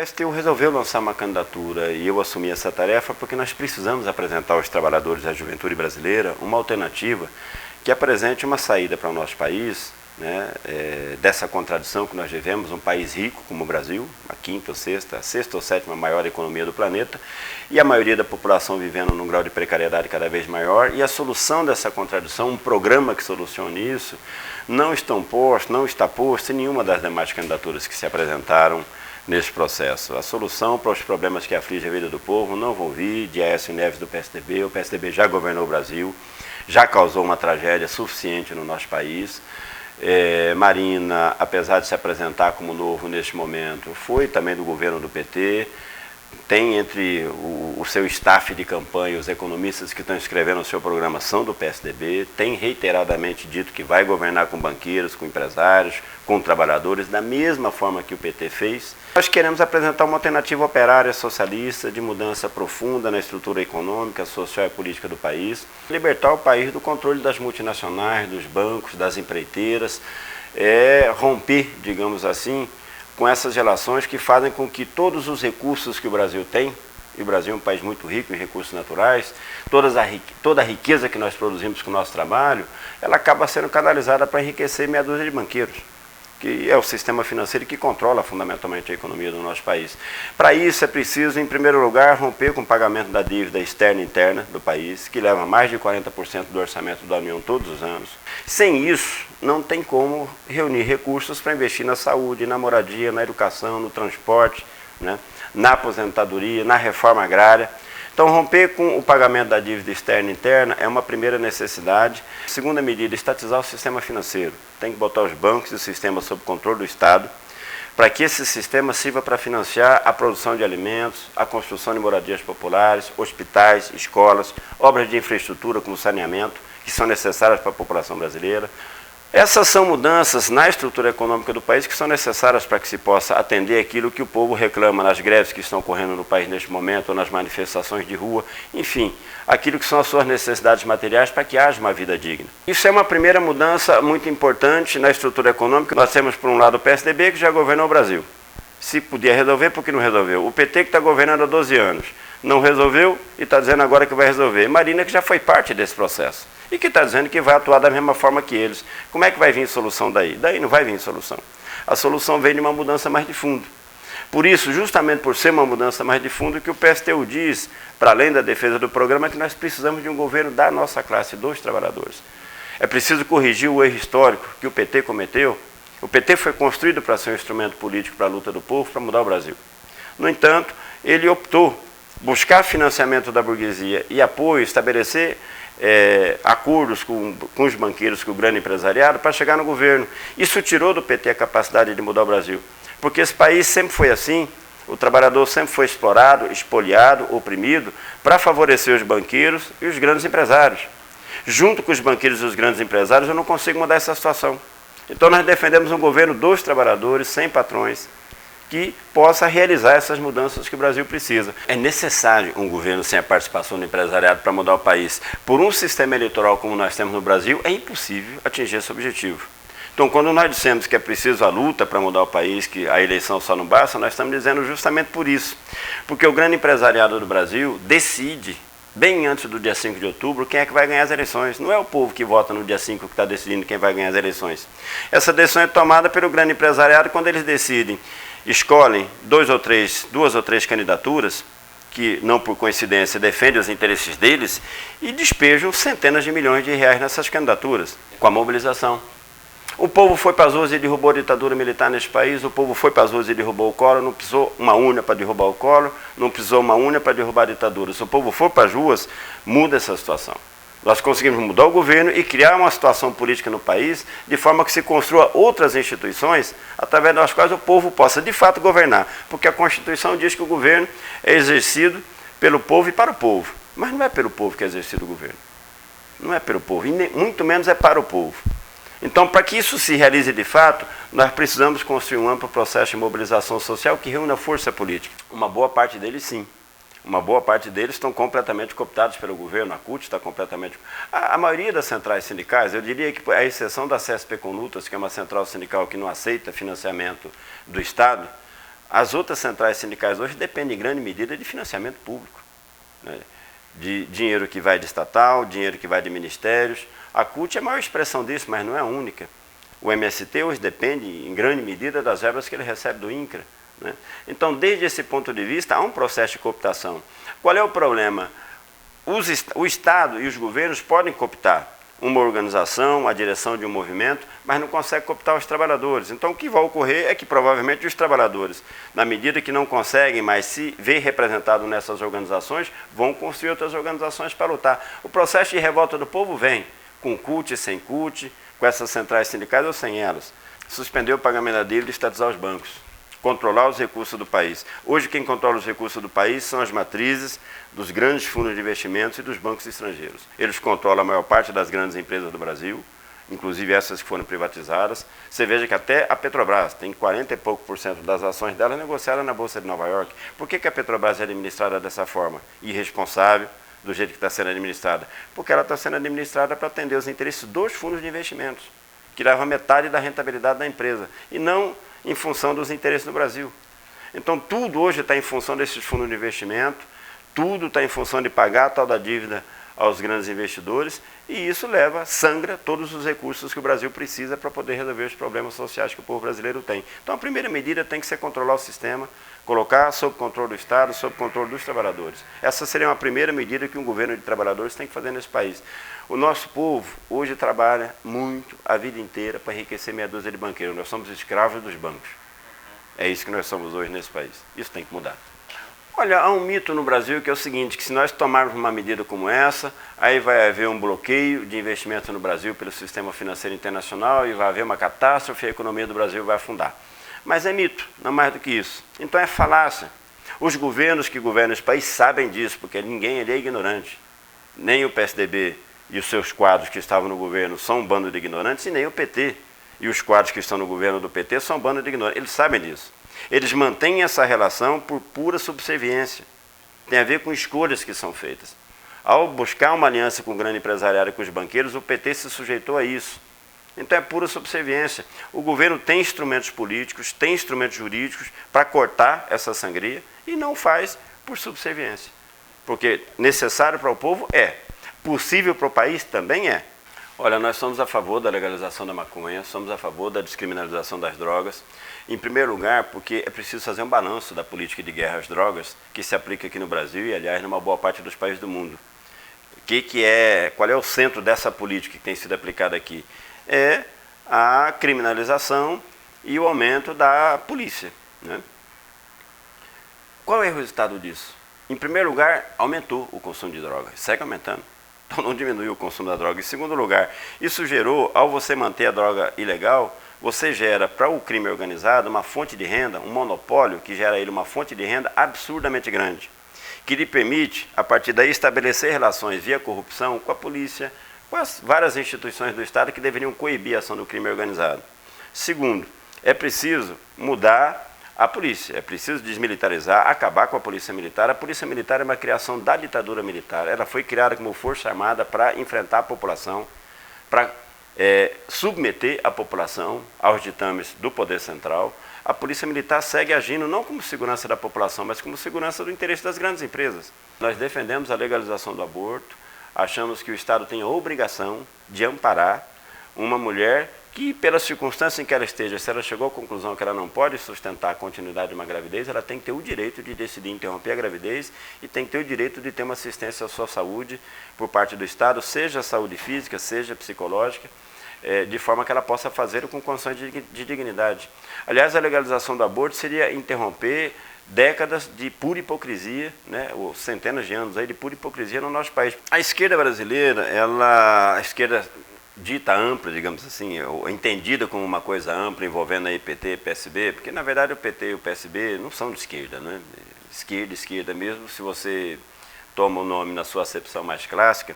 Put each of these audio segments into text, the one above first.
PSTU resolveu lançar uma candidatura e eu assumi essa tarefa porque nós precisamos apresentar aos trabalhadores da juventude brasileira uma alternativa que apresente uma saída para o nosso país, né, dessa contradição que nós vivemos, um país rico como o Brasil, a sexta ou sétima maior economia do planeta, e a maioria da população vivendo num grau de precariedade cada vez maior, e a solução dessa contradição, um programa que solucione isso, não está posto em nenhuma das demais candidaturas que se apresentaram nesse processo. A solução para os problemas que afligem a vida do povo não vão vir de Aécio Neves do PSDB. O PSDB já governou o Brasil, já causou uma tragédia suficiente no nosso país. Marina, apesar de se apresentar como novo neste momento, foi também do governo do PT, tem entre o seu staff de campanha, os economistas que estão escrevendo o seu programa são do PSDB, tem reiteradamente dito que vai governar com banqueiros, com empresários, com trabalhadores, da mesma forma que o PT fez. Nós queremos apresentar uma alternativa operária socialista de mudança profunda na estrutura econômica, social e política do país, libertar o país do controle das multinacionais, dos bancos, das empreiteiras, romper, digamos assim, com essas relações que fazem com que todos os recursos que o Brasil tem, e o Brasil é um país muito rico em recursos naturais, toda a riqueza que nós produzimos com o nosso trabalho, ela acaba sendo canalizada para enriquecer meia dúzia de banqueiros, que é o sistema financeiro que controla fundamentalmente a economia do nosso país. Para isso é preciso, em primeiro lugar, romper com o pagamento da dívida externa e interna do país, que leva mais de 40% do orçamento da União todos os anos. Sem isso, não tem como reunir recursos para investir na saúde, na moradia, na educação, no transporte, né, na aposentadoria, na reforma agrária. Então, romper com o pagamento da dívida externa e interna é uma primeira necessidade. Segunda medida, estatizar o sistema financeiro. Tem que botar os bancos e o sistema sob controle do Estado, para que esse sistema sirva para financiar a produção de alimentos, a construção de moradias populares, hospitais, escolas, obras de infraestrutura como saneamento, que são necessárias para a população brasileira. Essas são mudanças na estrutura econômica do país que são necessárias para que se possa atender aquilo que o povo reclama nas greves que estão ocorrendo no país neste momento, ou nas manifestações de rua, enfim, aquilo que são as suas necessidades materiais para que haja uma vida digna. Isso é uma primeira mudança muito importante na estrutura econômica. Nós temos, por um lado, o PSDB, que já governou o Brasil. Se podia resolver, por que não resolveu? O PT, que está governando há 12 anos, não resolveu e está dizendo agora que vai resolver. Marina, que já foi parte desse processo e que está dizendo que vai atuar da mesma forma que eles. Como é que vai vir solução daí? Daí não vai vir solução. A solução vem de uma mudança mais de fundo. Por isso, justamente por ser uma mudança mais de fundo, que o PSTU diz, para além da defesa do programa, que nós precisamos de um governo da nossa classe, dos trabalhadores. É preciso corrigir o erro histórico que o PT cometeu. O PT foi construído para ser um instrumento político para a luta do povo, para mudar o Brasil. No entanto, ele optou buscar financiamento da burguesia e apoio, estabelecer acordos com os banqueiros, com o grande empresariado, para chegar no governo. Isso tirou do PT a capacidade de mudar o Brasil. Porque esse país sempre foi assim, o trabalhador sempre foi explorado, espoliado, oprimido, para favorecer os banqueiros e os grandes empresários. Junto com os banqueiros e os grandes empresários, eu não consigo mudar essa situação. Então nós defendemos um governo dos trabalhadores, sem patrões, que possa realizar essas mudanças que o Brasil precisa. É necessário um governo sem a participação do empresariado para mudar o país. Por um sistema eleitoral como nós temos no Brasil, é impossível atingir esse objetivo. Então, quando nós dissemos que é preciso a luta para mudar o país, que a eleição só não basta, nós estamos dizendo justamente por isso. Porque o grande empresariado do Brasil decide, bem antes do dia 5 de outubro, quem é que vai ganhar as eleições. Não é o povo que vota no dia 5 que está decidindo quem vai ganhar as eleições. Essa decisão é tomada pelo grande empresariado quando eles decidem, escolhem duas ou três candidaturas, que não por coincidência defendem os interesses deles, e despejam centenas de milhões de reais nessas candidaturas, com a mobilização. O povo foi para as ruas e derrubou a ditadura militar neste país, o povo foi para as ruas e derrubou o Collor, não precisou uma urna para derrubar o Collor, não precisou uma urna para derrubar a ditadura. Se o povo for para as ruas, muda essa situação. Nós conseguimos mudar o governo e criar uma situação política no país de forma que se construa outras instituições através das quais o povo possa, de fato, governar. Porque a Constituição diz que o governo é exercido pelo povo e para o povo. Mas não é pelo povo que é exercido o governo. Não é pelo povo, e muito menos é para o povo. Então, para que isso se realize de fato, nós precisamos construir um amplo processo de mobilização social que reúna a força política. Uma boa parte deles, sim. Uma boa parte deles estão completamente cooptados pelo governo, a CUT está completamente... A maioria das centrais sindicais, eu diria que a exceção da CSP Conutas, que é uma central sindical que não aceita financiamento do Estado, As outras centrais sindicais hoje dependem em grande medida de financiamento público, né? De dinheiro que vai de estatal, dinheiro que vai de ministérios. A CUT é a maior expressão disso, mas não é a única. O MST hoje depende, em grande medida, das verbas que ele recebe do INCRA, né? Então, desde esse ponto de vista, há um processo de cooptação. Qual é o problema? O Estado e os governos podem cooptar uma organização, a direção de um movimento, mas não consegue cooptar os trabalhadores. Então, o que vai ocorrer é que, provavelmente, os trabalhadores, na medida que não conseguem mais se ver representados nessas organizações, vão construir outras organizações para lutar. O processo de revolta do povo vem, com CUT, sem CUT, com essas centrais sindicais ou sem elas. Suspender o pagamento da dívida e estatizar os bancos. Controlar os recursos do país. Hoje, quem controla os recursos do país são as matrizes dos grandes fundos de investimentos e dos bancos estrangeiros. Eles controlam a maior parte das grandes empresas do Brasil, inclusive essas que foram privatizadas. Você veja que até a Petrobras tem 40 e pouco por cento das ações dela negociadas na Bolsa de Nova York. Por que a Petrobras é administrada dessa forma? Irresponsável, do jeito que está sendo administrada? Porque ela está sendo administrada para atender os interesses dos fundos de investimentos, que levam metade da rentabilidade da empresa, e não em função dos interesses do Brasil. Então, tudo hoje está em função desses fundos de investimento, tudo está em função de pagar a tal da dívida aos grandes investidores, e isso sangra todos os recursos que o Brasil precisa para poder resolver os problemas sociais que o povo brasileiro tem. Então, a primeira medida tem que ser controlar o sistema, colocar sob controle do Estado, sob controle dos trabalhadores. Essa seria uma primeira medida que um governo de trabalhadores tem que fazer nesse país. O nosso povo hoje trabalha muito a vida inteira para enriquecer meia dúzia de banqueiros. Nós somos escravos dos bancos. É isso que nós somos hoje nesse país. Isso tem que mudar. Olha, há um mito no Brasil que é o seguinte, que se nós tomarmos uma medida como essa, aí vai haver um bloqueio de investimento no Brasil pelo sistema financeiro internacional e vai haver uma catástrofe e a economia do Brasil vai afundar. Mas é mito, não mais do que isso. Então é falácia. Os governos que governam esse país sabem disso, porque ninguém ali é ignorante. Nem o PSDB e os seus quadros que estavam no governo são um bando de ignorantes, e nem o PT e os quadros que estão no governo do PT são um bando de ignorantes. Eles sabem disso. Eles mantêm essa relação por pura subserviência. Tem a ver com escolhas que são feitas. Ao buscar uma aliança com o grande empresariado e com os banqueiros, o PT se sujeitou a isso. Então é pura subserviência. O governo tem instrumentos políticos, tem instrumentos jurídicos para cortar essa sangria e não faz por subserviência. Porque necessário para o povo é, possível para o país também é. Olha, nós somos a favor da legalização da maconha, somos a favor da descriminalização das drogas. Em primeiro lugar, porque é preciso fazer um balanço da política de guerra às drogas que se aplica aqui no Brasil e, aliás, numa boa parte dos países do mundo. Qual é o centro dessa política que tem sido aplicada aqui? É a criminalização e o aumento da polícia, né? Qual é o resultado disso? Em primeiro lugar, aumentou o consumo de drogas, segue aumentando. Então não diminuiu o consumo da droga. Em segundo lugar, isso gerou, ao você manter a droga ilegal, você gera para o crime organizado uma fonte de renda, um monopólio que gera a ele uma fonte de renda absurdamente grande, que lhe permite, a partir daí, estabelecer relações via corrupção com a polícia, com as várias instituições do Estado que deveriam coibir a ação do crime organizado. Segundo, é preciso mudar a polícia, é preciso desmilitarizar, acabar com a polícia militar. A polícia militar é uma criação da ditadura militar. Ela foi criada como força armada para enfrentar a população, para submeter a população aos ditames do poder central. A polícia militar segue agindo não como segurança da população, mas como segurança do interesse das grandes empresas. Nós defendemos a legalização do aborto, achamos que o Estado tem a obrigação de amparar uma mulher que, pela circunstância em que ela esteja, se ela chegou à conclusão que ela não pode sustentar a continuidade de uma gravidez, ela tem que ter o direito de decidir interromper a gravidez e tem que ter o direito de ter uma assistência à sua saúde por parte do Estado, seja saúde física, seja psicológica, de forma que ela possa fazer com condições de dignidade. Aliás, a legalização do aborto seria interromper décadas de pura hipocrisia, né, ou centenas de anos aí de pura hipocrisia no nosso país. A esquerda brasileira, a esquerda dita ampla, digamos assim, ou entendida como uma coisa ampla, envolvendo aí PT e PSB, porque na verdade o PT e o PSB não são de esquerda, né? Esquerda mesmo, se você toma o nome na sua acepção mais clássica,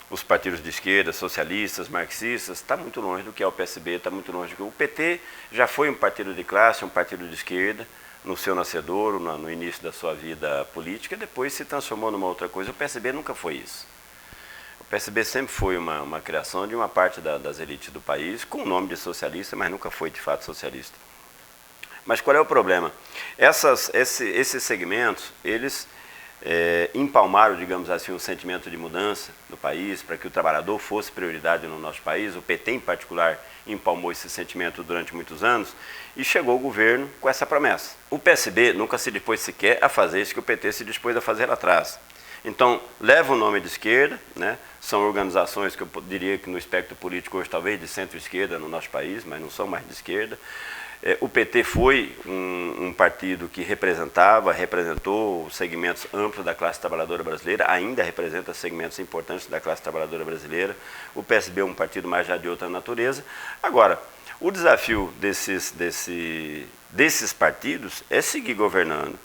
os partidos de esquerda, socialistas, marxistas, está muito longe do que é o PSB, está muito longe do que o PT já foi um partido de classe, um partido de esquerda, no seu nascedouro, no início da sua vida política, depois se transformou numa outra coisa. O PSB nunca foi isso. O PSB sempre foi uma criação de uma parte das elites do país, com o nome de socialista, mas nunca foi de fato socialista. Mas qual é o problema? Esses segmentos, eles empalmaram, digamos assim, um sentimento de mudança no país, para que o trabalhador fosse prioridade no nosso país. O PT, em particular, empalmou esse sentimento durante muitos anos e chegou o governo com essa promessa. O PSB nunca se dispôs sequer a fazer isso que o PT se dispôs a fazer lá atrás. Então, leva o nome de esquerda, né? São organizações que eu diria que no espectro político hoje talvez de centro-esquerda no nosso país, mas não são mais de esquerda. O PT foi um partido que representou segmentos amplos da classe trabalhadora brasileira, ainda representa segmentos importantes da classe trabalhadora brasileira. O PSB é um partido mais já de outra natureza. Agora, o desafio desses partidos é seguir governando,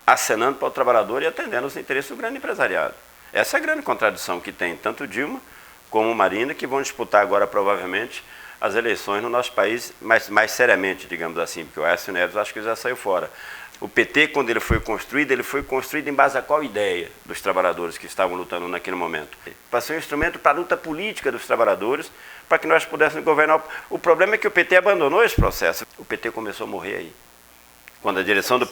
acenando para o trabalhador e atendendo os interesses do grande empresariado. Essa é a grande contradição que tem tanto Dilma como Marina, que vão disputar agora provavelmente as eleições no nosso país mais seriamente, digamos assim, porque o Aécio Neves acho que já saiu fora. O PT, quando ele foi construído em base a qual ideia dos trabalhadores que estavam lutando naquele momento? Para ser um instrumento para a luta política dos trabalhadores, para que nós pudéssemos governar. O problema é que o PT abandonou esse processo. O PT começou a morrer aí. Quando a direção do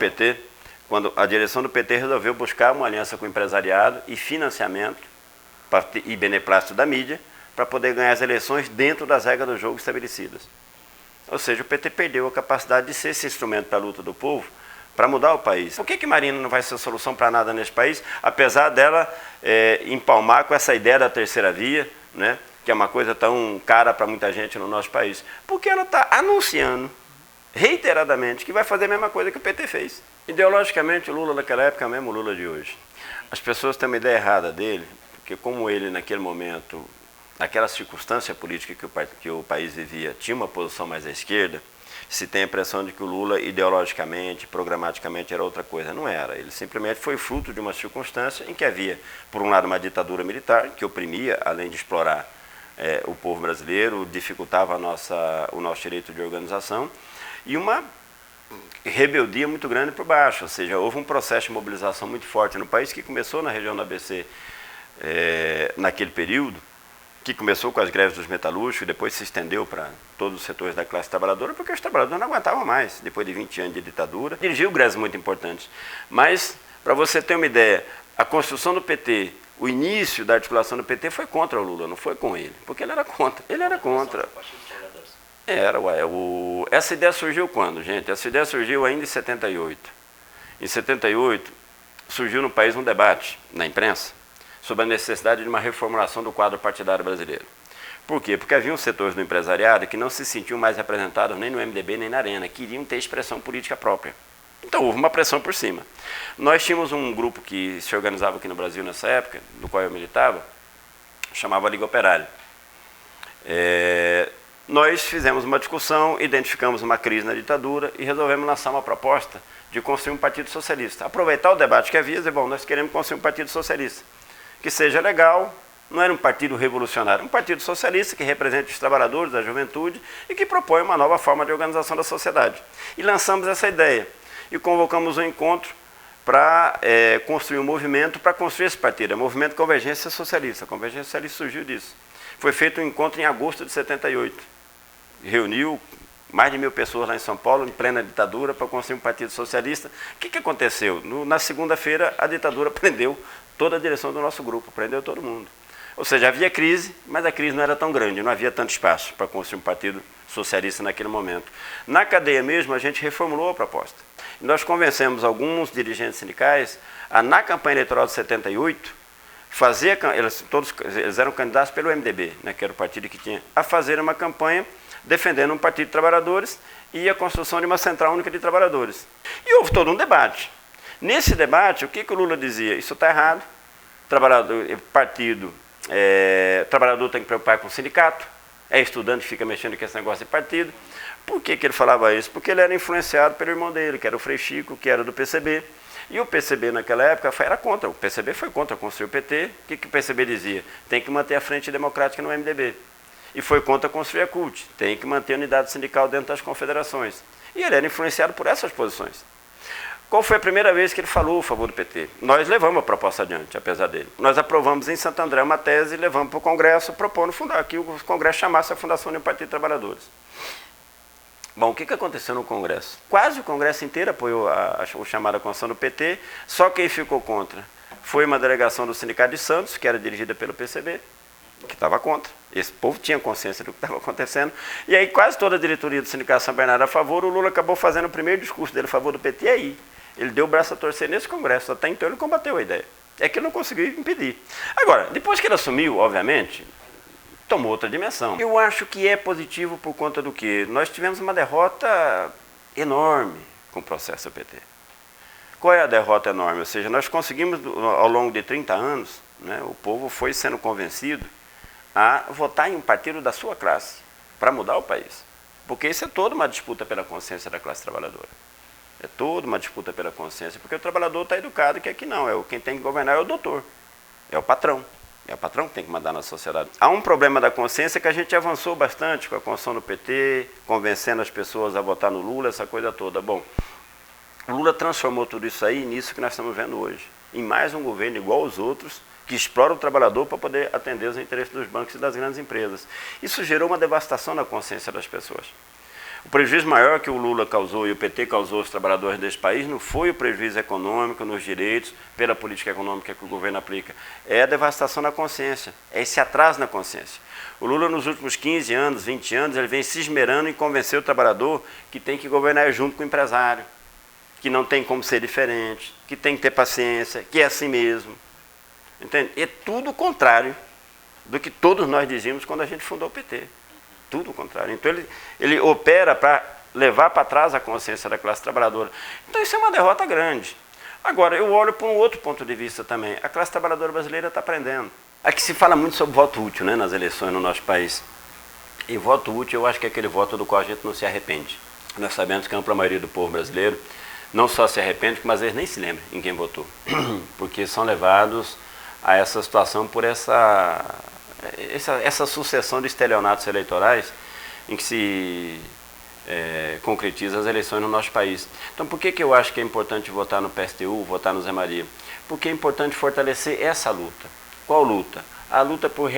PT resolveu buscar uma aliança com o empresariado e financiamento e beneplácito da mídia, para poder ganhar as eleições dentro das regras do jogo estabelecidas. Ou seja, o PT perdeu a capacidade de ser esse instrumento para a luta do povo, para mudar o país. Por que Marina não vai ser solução para nada nesse país, apesar dela empalmar com essa ideia da terceira via, né, que é uma coisa tão cara para muita gente no nosso país? Porque ela está anunciando reiteradamente que vai fazer a mesma coisa que o PT fez. Ideologicamente, o Lula daquela época é o mesmo Lula de hoje. As pessoas têm uma ideia errada dele, porque como ele naquele momento, naquela circunstância política que o país vivia, tinha uma posição mais à esquerda, se tem a impressão de que o Lula ideologicamente, programaticamente era outra coisa. Não era. Ele simplesmente foi fruto de uma circunstância em que havia, por um lado, uma ditadura militar que oprimia, além de explorar o povo brasileiro, dificultava o nosso direito de organização, e uma rebeldia muito grande por baixo. Ou seja, houve um processo de mobilização muito forte no país que começou na região do ABC naquele período, que começou com as greves dos metalúrgicos e depois se estendeu para todos os setores da classe trabalhadora, porque os trabalhadores não aguentavam mais, depois de 20 anos de ditadura. Dirigiu greves muito importantes. Mas, para você ter uma ideia, a construção do PT, o início da articulação do PT foi contra o Lula, não foi com ele, porque ele era contra. Ele era contra. Essa ideia surgiu quando, gente? Essa ideia surgiu ainda em 78. Em 78, surgiu no país um debate na imprensa sobre a necessidade de uma reformulação do quadro partidário brasileiro. Por quê? Porque havia setores do empresariado que não se sentiam mais representados nem no MDB nem na Arena, queriam ter expressão política própria. Então houve uma pressão por cima. Nós tínhamos um grupo que se organizava aqui no Brasil nessa época, do qual eu militava, chamava Liga Operária. Nós fizemos uma discussão, identificamos uma crise na ditadura e resolvemos lançar uma proposta de construir um partido socialista. Aproveitar o debate que havia e dizer, bom, nós queremos construir um partido socialista que seja legal, não era um partido revolucionário, um partido socialista que represente os trabalhadores, a juventude e que propõe uma nova forma de organização da sociedade. E lançamos essa ideia e convocamos um encontro para construir um movimento para construir esse partido, é o Movimento Convergência Socialista. A Convergência Socialista surgiu disso. Foi feito um encontro em agosto de 78. Reuniu mais de 1000 pessoas lá em São Paulo, em plena ditadura, para construir um partido socialista. O que aconteceu? Na segunda-feira, a ditadura prendeu toda a direção do nosso grupo, prendeu todo mundo. Ou seja, havia crise, mas a crise não era tão grande, não havia tanto espaço para construir um partido socialista naquele momento. Na cadeia mesmo, a gente reformulou a proposta. E nós convencemos alguns dirigentes sindicais a, na campanha eleitoral de 78, eles eram candidatos pelo MDB, né, que era o partido que tinha, a fazer uma campanha defendendo um partido de trabalhadores e a construção de uma central única de trabalhadores. E houve todo um debate. Nesse debate, o que o Lula dizia? Isso está errado, trabalhador tem que preocupar com o sindicato, é estudante que fica mexendo com esse negócio de partido. Por que ele falava isso? Porque ele era influenciado pelo irmão dele, que era o Frei Chico, que era do PCB, e o PCB naquela época era contra, o PCB foi contra construir o PT. O que o PCB dizia? Tem que manter a frente democrática no MDB. E foi contra construir a CUT, tem que manter a unidade sindical dentro das confederações. E ele era influenciado por essas posições. Qual foi a primeira vez que ele falou a favor do PT? Nós levamos a proposta adiante, apesar dele. Nós aprovamos em Santo André uma tese e levamos para o Congresso, propondo fundar que o Congresso chamasse a fundação de um Partido de Trabalhadores. Bom, o que aconteceu no Congresso? Quase o Congresso inteiro apoiou o chamado Constituição do PT, só quem ficou contra foi uma delegação do Sindicato de Santos, que era dirigida pelo PCB, que estava contra. Esse povo tinha consciência do que estava acontecendo. E aí quase toda a diretoria do Sindicato São Bernardo a favor, o Lula acabou fazendo o primeiro discurso dele a favor do PT, e aí ele deu o braço a torcer nesse Congresso, até então ele combateu a ideia. É que ele não conseguiu impedir. Agora, depois que ele assumiu, obviamente, tomou outra dimensão. Eu acho que é positivo por conta do quê? Nós tivemos uma derrota enorme com o processo do PT. Qual é a derrota enorme? Ou seja, nós conseguimos, ao longo de 30 anos, né, o povo foi sendo convencido a votar em um partido da sua classe para mudar o país. Porque isso é toda uma disputa pela consciência da classe trabalhadora. É toda uma disputa pela consciência, porque o trabalhador está educado que aqui não, quem tem que governar é o doutor, é o patrão. É o patrão que tem que mandar na sociedade. Há um problema da consciência que a gente avançou bastante com a Constituição do PT, convencendo as pessoas a votar no Lula, essa coisa toda. Bom, o Lula transformou tudo isso aí nisso que nós estamos vendo hoje, em mais um governo igual aos outros, que explora o trabalhador para poder atender os interesses dos bancos e das grandes empresas. Isso gerou uma devastação na consciência das pessoas. O prejuízo maior que o Lula causou e o PT causou aos trabalhadores desse país não foi o prejuízo econômico nos direitos, pela política econômica que o governo aplica, é a devastação na consciência, é esse atraso na consciência. O Lula, nos últimos 15 anos, 20 anos, ele vem se esmerando em convencer o trabalhador que tem que governar junto com o empresário, que não tem como ser diferente, que tem que ter paciência, que é assim mesmo. Entende? É tudo o contrário do que todos nós dizíamos quando a gente fundou o PT. Tudo o contrário. Então ele opera para levar para trás a consciência da classe trabalhadora. Então isso é uma derrota grande. Agora, eu olho por um outro ponto de vista também. A classe trabalhadora brasileira está aprendendo. Aqui se fala muito sobre voto útil, né, nas eleições no nosso país. E voto útil eu acho que é aquele voto do qual a gente não se arrepende. Nós sabemos que a ampla maioria do povo brasileiro não só se arrepende, mas eles nem se lembram em quem votou. Porque são levados a essa situação por essa sucessão de estelionatos eleitorais em que se concretiza as eleições no nosso país. Então, por que eu acho que é importante votar no PSTU, votar no Zé Maria? Porque é importante fortalecer essa luta. Qual luta? A luta por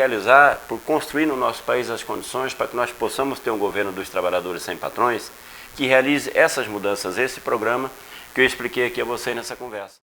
construir no nosso país as condições para que nós possamos ter um governo dos trabalhadores sem patrões que realize essas mudanças, esse programa que eu expliquei aqui a vocês nessa conversa.